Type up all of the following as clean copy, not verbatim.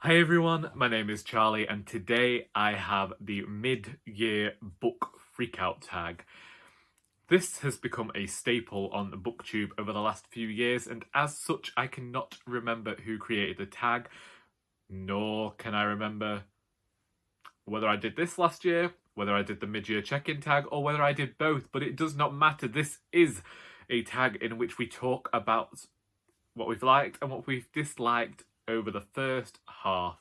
Hi everyone, my name is Charlie and today I have the mid-year book freakout tag. This has become a staple on BookTube over the last few years, and as such I cannot remember who created the tag, nor can I remember whether I did this last year, whether I did the mid-year check-in tag, or whether I did both, but it does not matter. This is a tag in which we talk about what we've liked and what we've disliked over the first half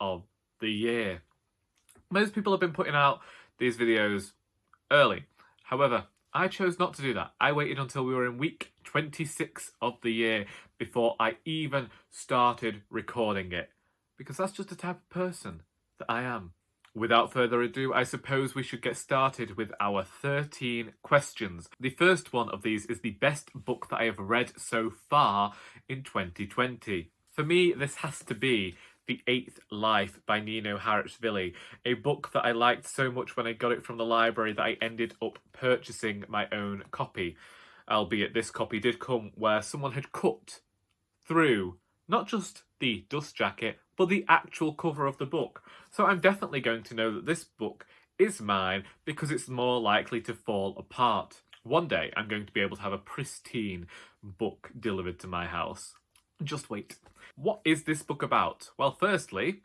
of the year. Most people have been putting out these videos early. However, I chose not to do that. I waited until we were in week 26 of the year before I even started recording it, because that's just the type of person that I am. Without further ado, I suppose we should get started with our 13 questions. The first one of these is the best book that I have read so far in 2020. For me, this has to be The Eighth Life by Nino Haratischvili, a book that I liked so much when I got it from the library that I ended up purchasing my own copy. Albeit this copy did come where someone had cut through not just the dust jacket, but the actual cover of the book. So I'm definitely going to know that this book is mine because it's more likely to fall apart. One day I'm going to be able to have a pristine book delivered to my house. Just wait. What is this book about? Well, firstly,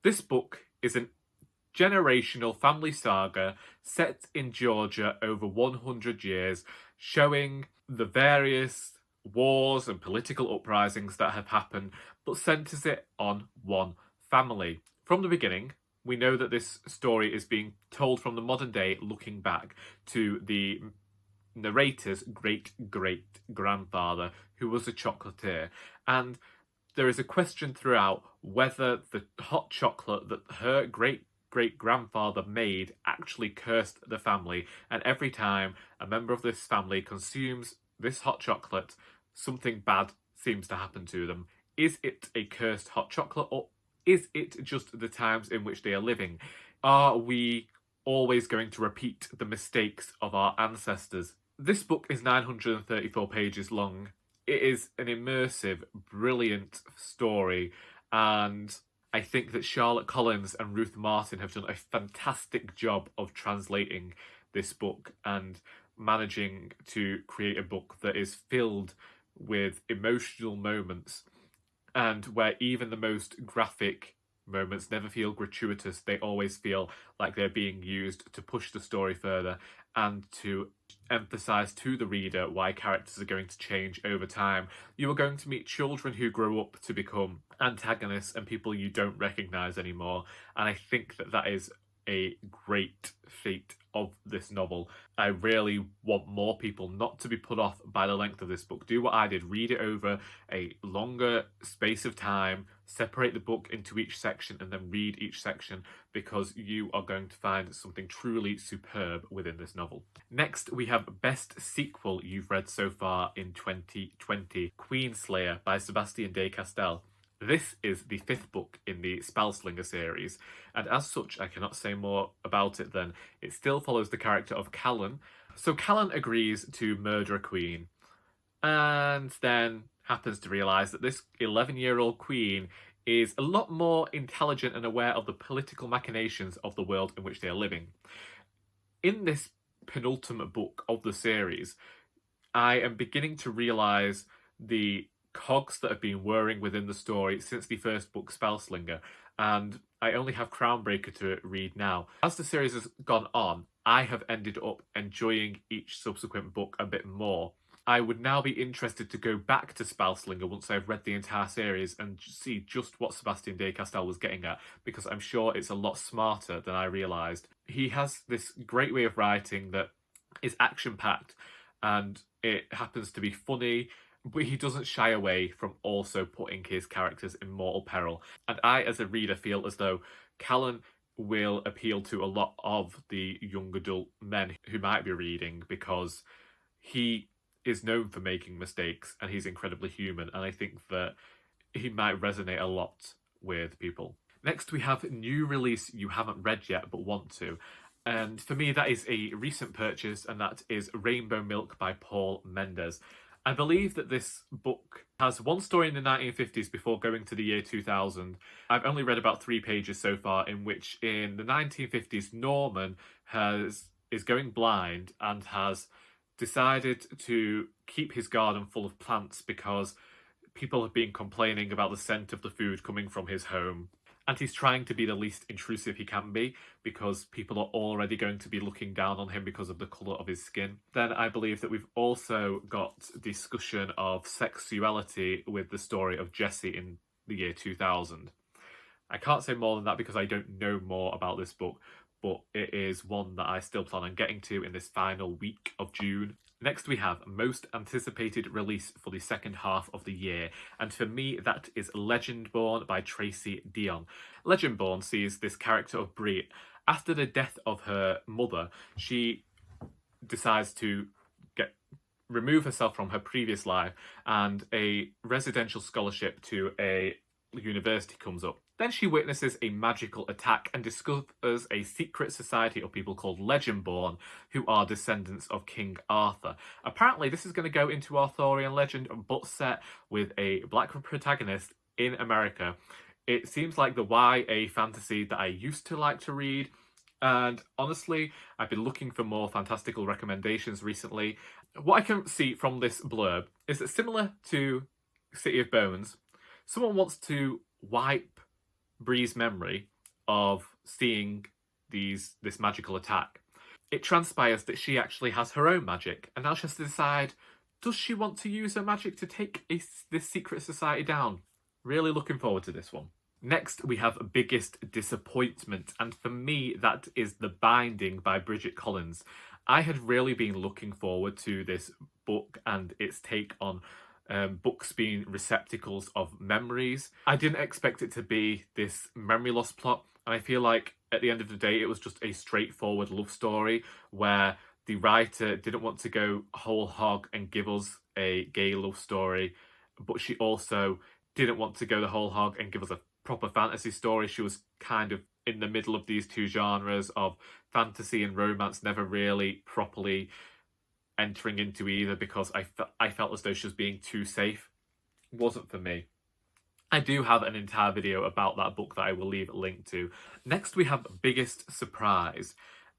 this book is a generational family saga set in Georgia over 100 years, showing the various wars and political uprisings that have happened, but centres it on one family. From the beginning, we know that this story is being told from the modern day, looking back to the narrator's great-great-grandfather, who was a chocolatier. And there is a question throughout whether the hot chocolate that her great-grandfather made actually cursed the family. And every time a member of this family consumes this hot chocolate, something bad seems to happen to them. Is it a cursed hot chocolate, or is it just the times in which they are living? Are we always going to repeat the mistakes of our ancestors? This book is 934 pages long. It is an immersive, brilliant story, and I think that Charlotte Collins and Ruth Martin have done a fantastic job of translating this book and managing to create a book that is filled with emotional moments, and where even the most graphic moments never feel gratuitous. They always feel like they're being used to push the story further and to emphasize to the reader why characters are going to change over time. You are going to meet children who grow up to become antagonists and people you don't recognize anymore, and I think that that is a great feat of this novel. I really want more people not to be put off by the length of this book. Do what I did, read it over a longer space of time, separate the book into each section and then read each section, because you are going to find something truly superb within this novel. Next, we have best sequel you've read so far in 2020, Queenslayer by Sebastien de Castell. This is the fifth book in the Spellslinger series, and as such I cannot say more about it than it still follows the character of Callan. So Callan agrees to murder a queen, and then happens to realise that this 11-year-old queen is a lot more intelligent and aware of the political machinations of the world in which they are living. In this penultimate book of the series, I am beginning to realise the cogs that have been whirring within the story since the first book, Spellslinger, and I only have Crownbreaker to read now. As the series has gone on, I have ended up enjoying each subsequent book a bit more. I would now be interested to go back to Spellslinger once I've read the entire series and see just what Sebastien de Castell was getting at, because I'm sure it's a lot smarter than I realised. He has this great way of writing that is action-packed, and it happens to be funny, but he doesn't shy away from also putting his characters in mortal peril. And I, as a reader, feel as though Callan will appeal to a lot of the young adult men who might be reading, because he is known for making mistakes and he's incredibly human, and I think that he might resonate a lot with people. Next, we have new release you haven't read yet but want to. And for me, that is a recent purchase, and that is Rainbow Milk by Paul Mendez. I believe that this book has one story in the 1950s before going to the year 2000. I've only read about 3 pages so far, in which in the 1950s Norman is going blind and has decided to keep his garden full of plants because people have been complaining about the scent of the food coming from his home. And he's trying to be the least intrusive he can be because people are already going to be looking down on him because of the colour of his skin. Then I believe that we've also got discussion of sexuality with the story of Jesse in the year 2000. I can't say more than that because I don't know more about this book, but it is one that I still plan on getting to in this final week of June. Next we have most anticipated release for the second half of the year, and for me that is Legendborn by Tracy Deonn. Legendborn sees this character of Bridget. After the death of her mother, she decides to remove herself from her previous life, and a residential scholarship to a university comes up. Then she witnesses a magical attack and discovers a secret society of people called Legendborn, who are descendants of King Arthur. Apparently this is going to go into Arthurian legend, but set with a black protagonist in America. It seems like the YA fantasy that I used to like to read, and honestly, I've been looking for more fantastical recommendations recently. What I can see from this blurb is that, similar to City of Bones, someone wants to wipe Bree's memory of seeing this magical attack. It transpires that she actually has her own magic, and now she has to decide, does she want to use her magic to take this secret society down? Really looking forward to this one. Next, we have Biggest Disappointment, and for me, that is The Binding by Bridget Collins. I had really been looking forward to this book and its take on books being receptacles of memories. I didn't expect it to be this memory loss plot, and I feel like at the end of the day it was just a straightforward love story where the writer didn't want to go whole hog and give us a gay love story, but she also didn't want to go the whole hog and give us a proper fantasy story. She was kind of in the middle of these two genres of fantasy and romance, never really properly entering into either, because I felt as though she was being too safe. Wasn't for me. I do have an entire video about that book that I will leave a link to. Next we have Biggest Surprise.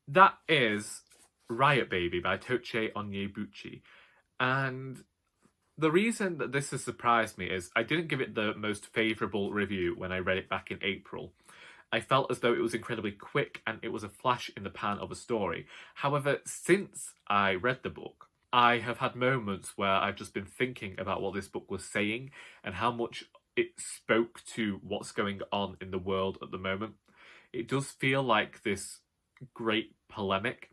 That is Riot Baby by Tochi Onyebuchi. And the reason that this has surprised me is I didn't give it the most favourable review when I read it back in April. I felt as though it was incredibly quick and it was a flash in the pan of a story. However, since I read the book, I have had moments where I've just been thinking about what this book was saying and how much it spoke to what's going on in the world at the moment. It does feel like this great polemic,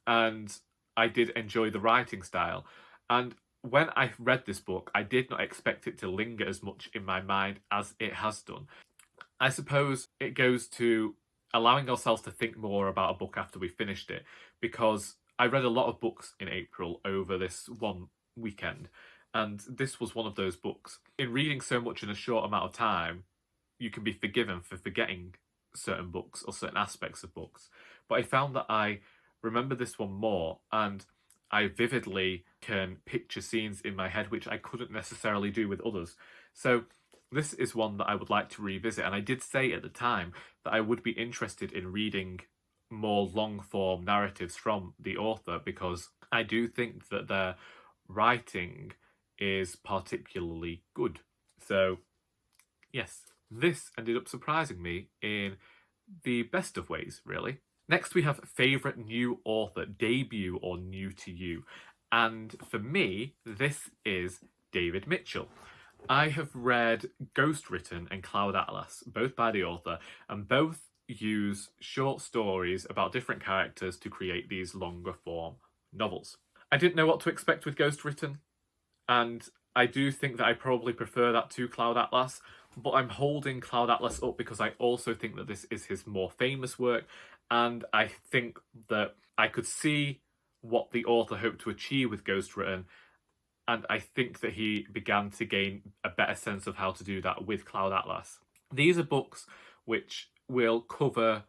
and I did enjoy the writing style. And when I read this book, I did not expect it to linger as much in my mind as it has done. I suppose it goes to allowing ourselves to think more about a book after we finished it, because I read a lot of books in April over this one weekend, and this was one of those books. In reading so much in a short amount of time, you can be forgiven for forgetting certain books or certain aspects of books. But I found that I remember this one more, and I vividly can picture scenes in my head which I couldn't necessarily do with others. So this is one that I would like to revisit, and I did say at the time that I would be interested in reading more long-form narratives from the author, because I do think that their writing is particularly good. So yes, this ended up surprising me in the best of ways, really. Next we have favourite new author, debut or new to you. And for me, this is David Mitchell. I have read Ghostwritten and Cloud Atlas, both by the author, and both use short stories about different characters to create these longer form novels. I didn't know what to expect with Ghostwritten, and I do think that I probably prefer that to Cloud Atlas, but I'm holding Cloud Atlas up because I also think that this is his more famous work, and I think that I could see what the author hoped to achieve with Ghostwritten, and I think that he began to gain a better sense of how to do that with Cloud Atlas. These are books which will cover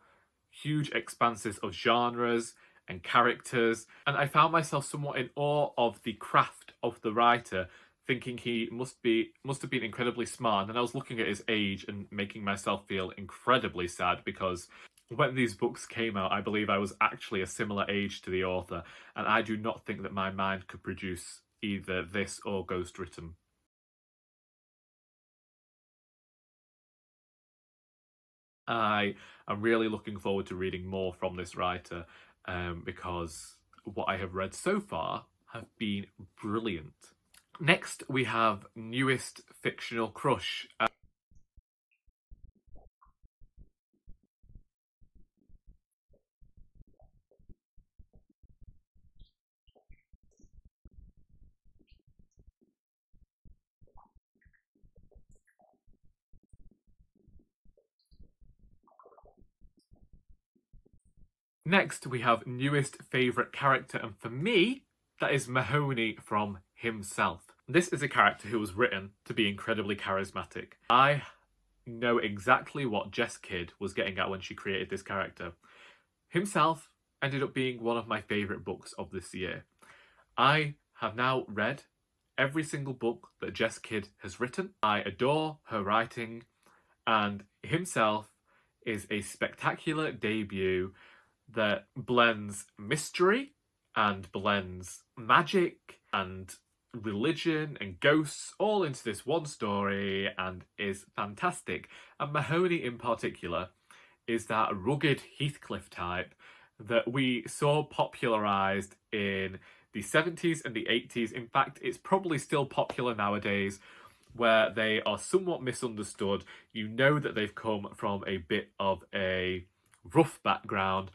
huge expanses of genres and characters, and I found myself somewhat in awe of the craft of the writer, thinking he must have been incredibly smart. And then I was looking at his age and making myself feel incredibly sad, because when these books came out, I believe I was actually a similar age to the author, and I do not think that my mind could produce either this or Ghost Written. I am really looking forward to reading more from this writer, because what I have read so far have been brilliant. Next, we have newest Fictional Crush. Next, we have newest favourite character, and for me, that is Mahoney from himself. This is a character who was written to be incredibly charismatic. I know exactly what Jess Kidd was getting at when she created this character. Himself ended up being one of my favourite books of this year. I have now read every single book that Jess Kidd has written. I adore her writing, and himself is a spectacular debut that blends mystery and blends magic and religion and ghosts all into this one story, and is fantastic. And Mahoney in particular is that rugged Heathcliff type that we saw popularised in the 70s and the 80s. In fact, it's probably still popular nowadays, where they are somewhat misunderstood. You know that they've come from a bit of a rough background,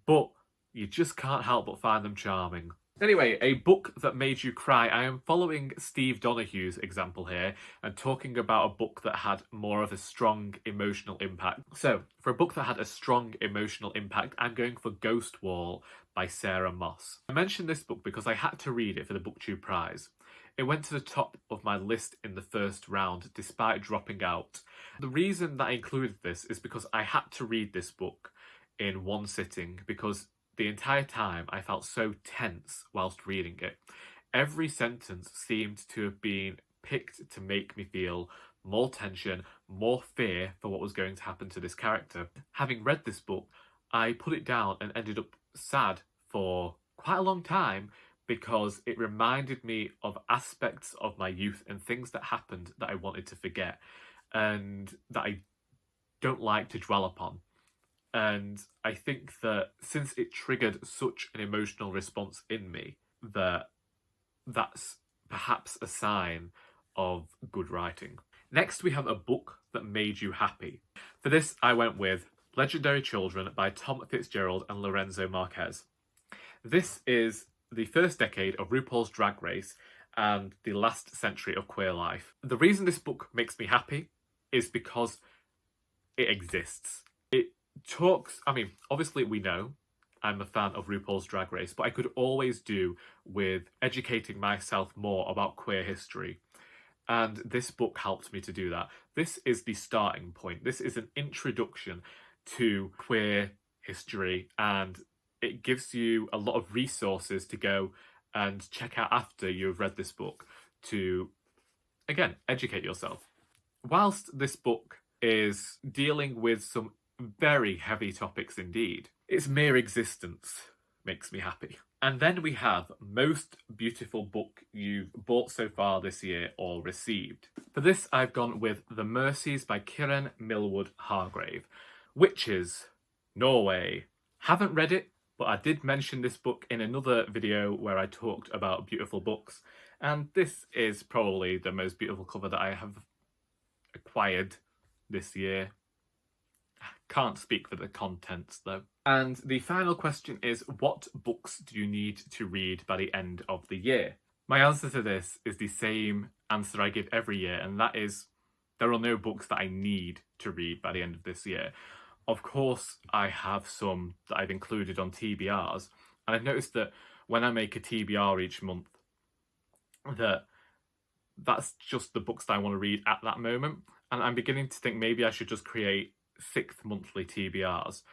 but you just can't help but find them charming. Anyway, a book that made you cry. I am following Steve Donahue's example here and talking about a book that had more of a strong emotional impact. So, for a book that had a strong emotional impact, I'm going for Ghost Wall by Sarah Moss. I mentioned this book because I had to read it for the BookTube prize. It went to the top of my list in the first round, despite dropping out. The reason that I included this is because I had to read this book in one sitting, because the entire time I felt so tense whilst reading it. Every sentence seemed to have been picked to make me feel more tension, more fear for what was going to happen to this character. Having read this book, I put it down and ended up sad for quite a long time, because it reminded me of aspects of my youth and things that happened that I wanted to forget and that I don't like to dwell upon. And I think that since it triggered such an emotional response in me, that's perhaps a sign of good writing. Next, we have a book that made you happy. For this, I went with Legendary Children by Tom Fitzgerald and Lorenzo Marquez. This is the first decade of RuPaul's Drag Race and the last century of queer life. The reason this book makes me happy is because it exists. It talks, I mean, obviously we know I'm a fan of RuPaul's Drag Race, but I could always do with educating myself more about queer history. And this book helped me to do that. This is the starting point. This is an introduction to queer history, and it gives you a lot of resources to go and check out after you've read this book to, again, educate yourself. Whilst this book is dealing with some very heavy topics indeed, its mere existence makes me happy. And then we have most beautiful book you've bought so far this year or received. For this, I've gone with The Mercies by Kieran Millwood Hargrave. Witches, Norway. Haven't read it, but I did mention this book in another video where I talked about beautiful books, and this is probably the most beautiful cover that I have acquired this year. Can't speak for the contents though. And the final question is, what books do you need to read by the end of the year? My answer to this is the same answer I give every year, and that is, there are no books that I need to read by the end of this year. Of course, I have some that I've included on TBRs, and I've noticed that when I make a TBR each month, that's just the books that I want to read at that moment. And I'm beginning to think maybe I should just create 6 monthly TBRs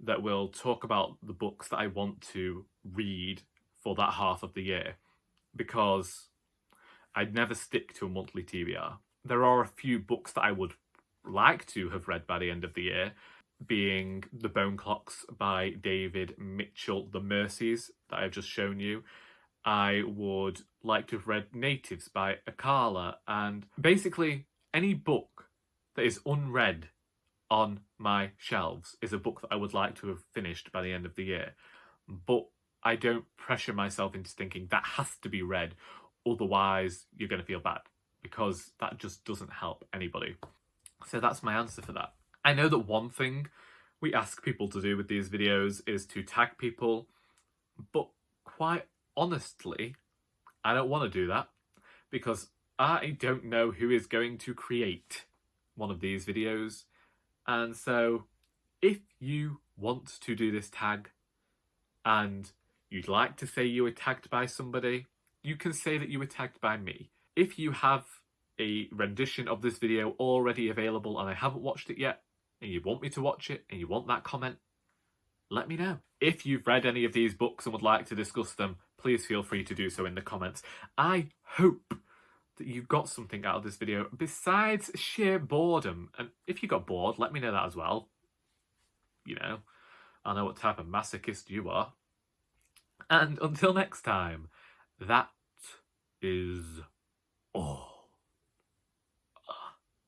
that will talk about the books that I want to read for that half of the year. Because I'd never stick to a monthly TBR. There are a few books that I would like to have read by the end of the year, being The Bone Clocks by David Mitchell, The Mercies, that I've just shown you. I would like to have read Natives by Akala, and basically any book that is unread on my shelves is a book that I would like to have finished by the end of the year. But I don't pressure myself into thinking that has to be read, otherwise you're going to feel bad, because that just doesn't help anybody. So that's my answer for that. I know that one thing we ask people to do with these videos is to tag people, but quite honestly, I don't want to do that, because I don't know who is going to create one of these videos. And so if you want to do this tag and you'd like to say you were tagged by somebody, you can say that you were tagged by me. If you have a rendition of this video already available and I haven't watched it yet, and you want me to watch it, and you want that comment, let me know. If you've read any of these books and would like to discuss them, please feel free to do so in the comments. I hope that you got something out of this video besides sheer boredom. And if you got bored, let me know that as well. You know, I know what type of masochist you are. And until next time, that is all.